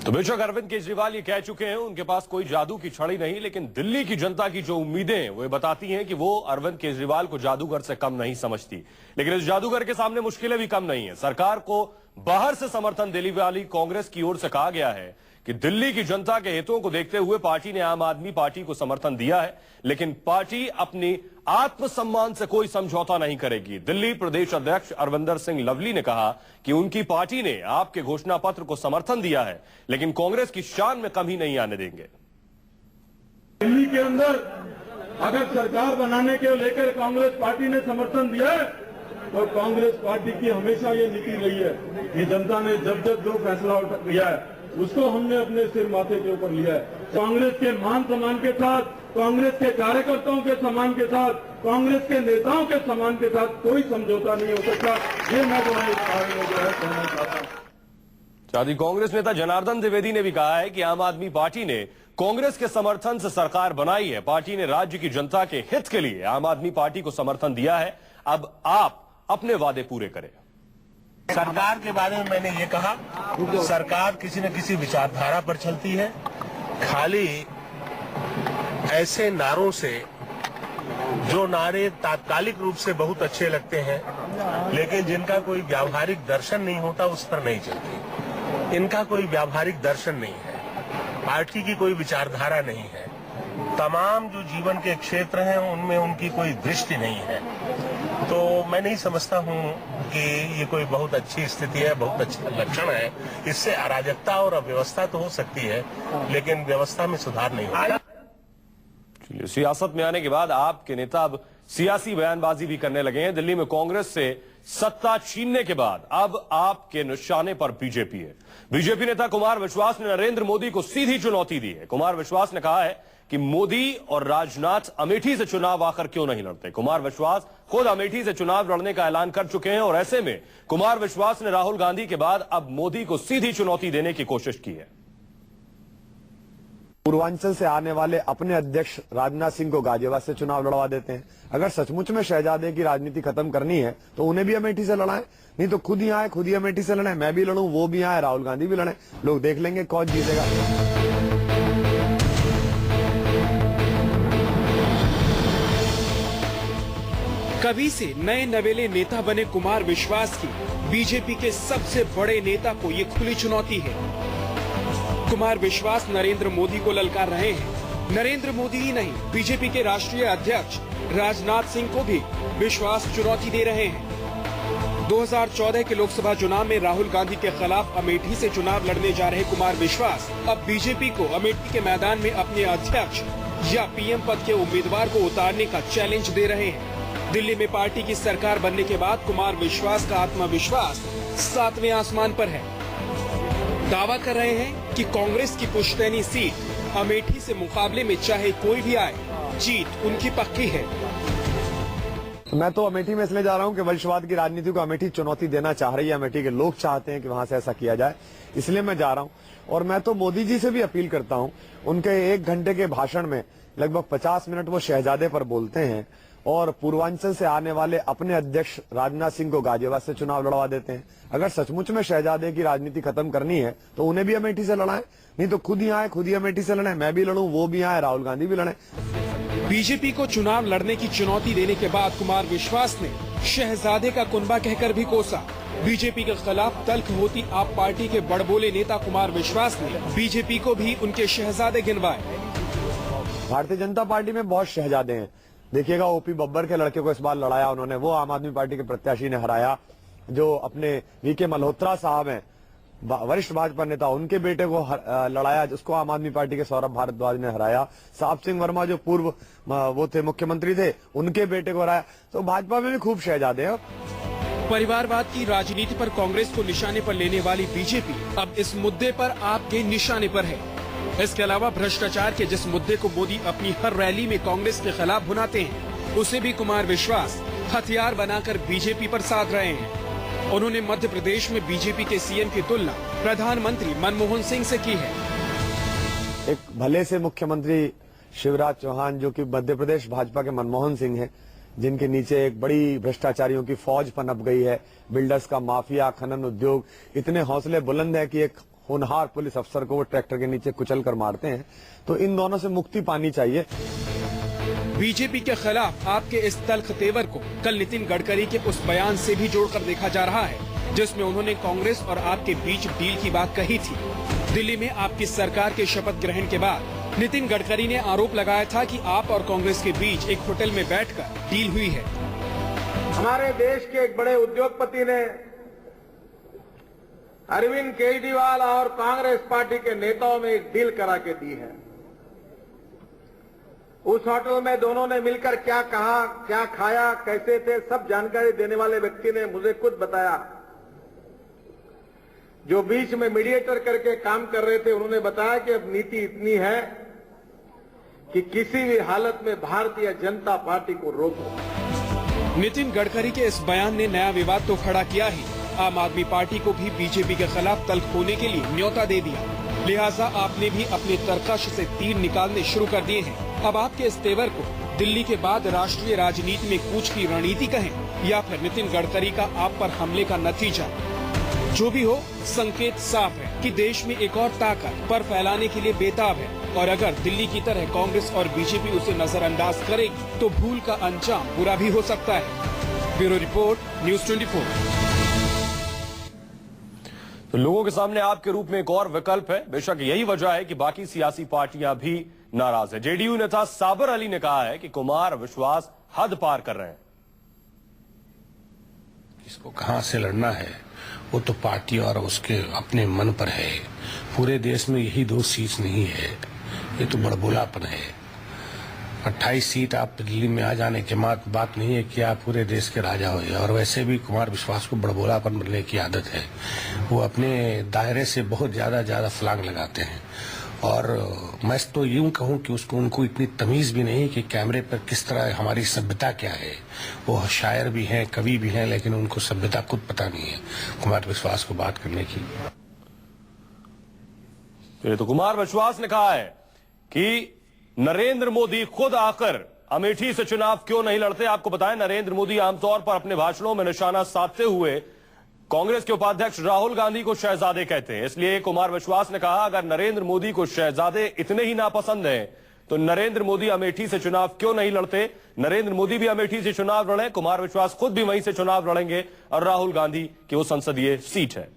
तो बेशक अरविंद केजरीवाल ये कह चुके हैं उनके पास कोई जादू की छड़ी नहीं, लेकिन दिल्ली की जनता की जो उम्मीदें हैं वो बताती हैं कि वो अरविंद केजरीवाल को जादूगर से कम नहीं समझती। लेकिन इस जादूगर के सामने मुश्किलें भी कम नहीं है। सरकार को बाहर से समर्थन दिल्ली वाली कांग्रेस की ओर से कहा गया है कि दिल्ली की जनता के हितों को देखते हुए पार्टी ने आम आदमी पार्टी को समर्थन दिया है, लेकिन पार्टी अपनी आत्मसम्मान से कोई समझौता नहीं करेगी। दिल्ली प्रदेश अध्यक्ष अरविंदर सिंह लवली ने कहा कि उनकी पार्टी ने आपके घोषणा पत्र को समर्थन दिया है, लेकिन कांग्रेस की शान में कमी नहीं आने देंगे। दिल्ली के अंदर अगर सरकार बनाने के लेकर कांग्रेस पार्टी ने समर्थन दिया है तो कांग्रेस पार्टी की हमेशा ये नीति रही है कि जनता ने जब जब जो फैसला लिया है उसको हमने अपने सिर माथे के ऊपर लिया है। कांग्रेस के मान सम्मान के साथ, कांग्रेस के कार्यकर्ताओं के सम्मान के साथ, कांग्रेस के नेताओं के सम्मान के साथ कोई समझौता नहीं हो सकता। ये मैं तुम्हारे बारे में जो है कहना चाहता हूँ। साथ ही कांग्रेस नेता जनार्दन द्विवेदी ने भी कहा है कि आम आदमी पार्टी ने कांग्रेस के समर्थन से सरकार बनाई है। पार्टी ने राज्य की जनता के हित के लिए आम आदमी पार्टी को समर्थन दिया है। अब आप अपने वादे पूरे करें। सरकार के बारे में मैंने ये कहा, सरकार किसी न किसी विचारधारा पर चलती है। खाली ऐसे नारों से, जो नारे तात्कालिक रूप से बहुत अच्छे लगते हैं लेकिन जिनका कोई व्यावहारिक दर्शन नहीं होता, उस पर नहीं चलती। इनका कोई व्यावहारिक दर्शन नहीं है, पार्टी की कोई विचारधारा नहीं है, तमाम जो जीवन के क्षेत्र हैं उनमें उनकी कोई दृष्टि नहीं है। तो मैं नहीं समझता हूं कि ये कोई बहुत अच्छी स्थिति है, बहुत अच्छा लक्षण है। इससे अराजकता और अव्यवस्था तो हो सकती है, लेकिन व्यवस्था में सुधार नहीं होगा। सियासत में आने के बाद आपके नेता अब सियासी बयानबाजी भी करने लगे हैं। दिल्ली में कांग्रेस से सत्ता छीनने के बाद अब आपके निशाने पर बीजेपी है। बीजेपी नेता कुमार विश्वास ने नरेंद्र मोदी को सीधी चुनौती दी है। कुमार विश्वास ने कहा है कि मोदी और राजनाथ अमेठी से चुनाव आकर क्यों नहीं लड़ते। कुमार विश्वास खुद अमेठी से चुनाव लड़ने का ऐलान कर चुके हैं और ऐसे में कुमार विश्वास ने राहुल गांधी के बाद अब मोदी को सीधी चुनौती देने की कोशिश की है। पूर्वांचल से आने वाले अपने अध्यक्ष राजनाथ सिंह को गाजियाबाद से चुनाव लड़वा देते हैं। अगर सचमुच में शहजादे की राजनीति खत्म करनी है तो उन्हें भी अमेठी से लड़ाएं, नहीं तो खुद ही आए, खुद ही अमेठी से लड़ें। मैं भी लड़ूं, वो भी आए, राहुल गांधी भी लड़ें, लोग देख लेंगे कौन जीतेगा। कभी से नए नवेले नेता बने कुमार विश्वास की बीजेपी के सबसे बड़े नेता को ये खुली चुनौती है। कुमार विश्वास नरेंद्र मोदी को ललकार रहे हैं। नरेंद्र मोदी ही नहीं, बीजेपी के राष्ट्रीय अध्यक्ष राजनाथ सिंह को भी विश्वास चुनौती दे रहे हैं। 2014 के लोकसभा चुनाव में राहुल गांधी के खिलाफ अमेठी से चुनाव लड़ने जा रहे कुमार विश्वास अब बीजेपी को अमेठी के मैदान में अपने अध्यक्ष या पीएम पद के उम्मीदवार को उतारने का चैलेंज दे रहे हैं। दिल्ली में पार्टी की सरकार बनने के बाद कुमार विश्वास का आत्मविश्वास 7वें आसमान पर है। दावा कर रहे हैं कि कांग्रेस की पुश्तैनी सीट अमेठी से मुकाबले में चाहे कोई भी आए, जीत उनकी पक्की है। मैं तो अमेठी में इसलिए जा रहा हूं कि वंशवाद की राजनीति को अमेठी चुनौती देना चाह रही है। अमेठी के लोग चाहते हैं कि वहां से ऐसा किया जाए, इसलिए मैं जा रहा हूं। और मैं तो मोदी जी से भी अपील करता हूं, उनके 1 घंटे के भाषण में लगभग 50 मिनट वो शहजादे पर बोलते हैं और पूर्वांचल से आने वाले अपने अध्यक्ष राजनाथ सिंह को गाजियाबाद से चुनाव लड़वा देते हैं। अगर सचमुच में शहजादे की राजनीति खत्म करनी है तो उन्हें भी अमेठी से लड़ाएं, नहीं तो खुद ही आए, खुद ही अमेठी से लड़ें। मैं भी लड़ूं, वो भी आए, राहुल गांधी भी लड़ें। बीजेपी को चुनाव लड़ने की चुनौती देने के बाद कुमार विश्वास ने शहजादे का कुनबा कहकर भी कोसा। बीजेपी के खिलाफ तल्ख होती आप पार्टी के बड़बोले नेता कुमार विश्वास ने बीजेपी को भी उनके शहजादे गिनवाए। भारतीय जनता पार्टी में बहुत शहजादे हैं। देखिएगा, ओपी बब्बर के लड़के को इस बार लड़ाया उन्होंने, वो आम आदमी पार्टी के प्रत्याशी ने हराया। जो अपने वीके मल्होत्रा साहब हैं, वरिष्ठ भाजपा नेता, उनके बेटे को लड़ाया, जिसको आम आदमी पार्टी के सौरभ भारद्वाज ने हराया। साहब सिंह वर्मा जो पूर्व वो थे, मुख्यमंत्री थे, उनके बेटे को हराया। तो भाजपा में भी खूब शहजादे हैं। परिवारवाद की राजनीति पर कांग्रेस को निशाने पर लेने वाली बीजेपी अब इस मुद्दे पर आपके निशाने पर है। इसके अलावा भ्रष्टाचार के जिस मुद्दे को मोदी अपनी हर रैली में कांग्रेस के खिलाफ भुनाते हैं, उसे भी कुमार विश्वास हथियार बनाकर बीजेपी पर साध रहे हैं। उन्होंने मध्य प्रदेश में बीजेपी के सीएम की तुलना प्रधानमंत्री मनमोहन सिंह से की है। एक भले से मुख्यमंत्री शिवराज चौहान, जो कि मध्य प्रदेश भाजपा के मनमोहन सिंह हैं, जिनके नीचे एक बड़ी भ्रष्टाचारियों की फौज पनप गई है, बिल्डर्स का माफिया, खनन उद्योग, इतने हौसले बुलंद है कि एक होनहार पुलिस अफसर को वो ट्रैक्टर के नीचे कुचल कर मारते हैं। तो इन दोनों से मुक्ति पानी चाहिए। बीजेपी के खिलाफ आपके इस तल्ख तेवर को कल नितिन गडकरी के उस बयान से भी जोड़कर देखा जा रहा है जिसमें उन्होंने कांग्रेस और आपके बीच डील की बात कही थी। दिल्ली में आपकी सरकार के शपथ ग्रहण के बाद नितिन गडकरी ने आरोप लगाया था कि आप और कांग्रेस के बीच एक होटल में बैठकर डील हुई है। हमारे देश के एक बड़े उद्योगपति ने अरविंद केजरीवाल और कांग्रेस पार्टी के नेताओं में एक डील करा के दी है। उस होटल में दोनों ने मिलकर क्या कहा, क्या खाया, कैसे थे, सब जानकारी देने वाले व्यक्ति ने मुझे खुद बताया। जो बीच में मीडिएटर करके काम कर रहे थे उन्होंने बताया कि अब नीति इतनी है कि किसी भी हालत में भारतीय जनता पार्टी को रोको। नितिन गडकरी के इस बयान ने नया विवाद तो खड़ा किया ही, आम आदमी पार्टी को भी बीजेपी के खिलाफ तल्ख होने के लिए न्योता दे दिया। लिहाजा आपने भी अपने तरकश से तीर निकालने शुरू कर दिए हैं। अब आपके इस तेवर को दिल्ली के बाद राष्ट्रीय राजनीति में कूच की रणनीति कहें या फिर नितिन गडकरी का आप पर हमले का नतीजा, जो भी हो संकेत साफ है कि देश में एक और ताकत पर फैलाने के लिए बेताब है और अगर दिल्ली की तरह कांग्रेस और बीजेपी उसे नजरअंदाज करेगी तो भूल का अंजाम बुरा भी हो सकता है। Bureau report, news 24। तो लोगों के सामने आपके रूप में एक और विकल्प है। बेशक यही वजह है कि बाकी सियासी पार्टियां भी नाराज है। जेडीयू नेता साबर अली ने कहा है कि कुमार विश्वास हद पार कर रहे हैं। इसको कहां से लड़ना है वो तो पार्टी और उसके अपने मन पर है। पूरे देश में यही 2 सीट नहीं है, ये तो बड़बोलापन है। 28 सीट आप दिल्ली में आ जाने के बाद बात नहीं है कि आप पूरे देश के राजा हो। और वैसे भी कुमार विश्वास को बड़बोलापन बनने की आदत है। वो अपने दायरे से बहुत ज्यादा फलांग लगाते हैं और मैं तो यूं कहूं कि उनको इतनी तमीज भी नहीं कि कैमरे पर किस तरह हमारी सभ्यता क्या है। वो शायर भी हैं, कवि भी हैं, लेकिन उनको सभ्यता खुद पता नहीं है कुमार विश्वास को बात करने की। तो कुमार विश्वास ने कहा है कि नरेंद्र मोदी खुद आकर अमेठी से चुनाव क्यों नहीं लड़ते। आपको बताएं, नरेंद्र मोदी आमतौर पर अपने भाषणों में निशाना साधते हुए कांग्रेस के उपाध्यक्ष राहुल गांधी को शहजादे कहते हैं। इसलिए कुमार विश्वास ने कहा अगर नरेंद्र मोदी को शहजादे इतने ही नापसंद हैं तो नरेंद्र मोदी अमेठी से चुनाव क्यों नहीं लड़ते। नरेंद्र मोदी भी अमेठी से चुनाव लड़े, कुमार विश्वास खुद भी वहीं से चुनाव लड़ेंगे और राहुल गांधी की वो संसदीय सीट है।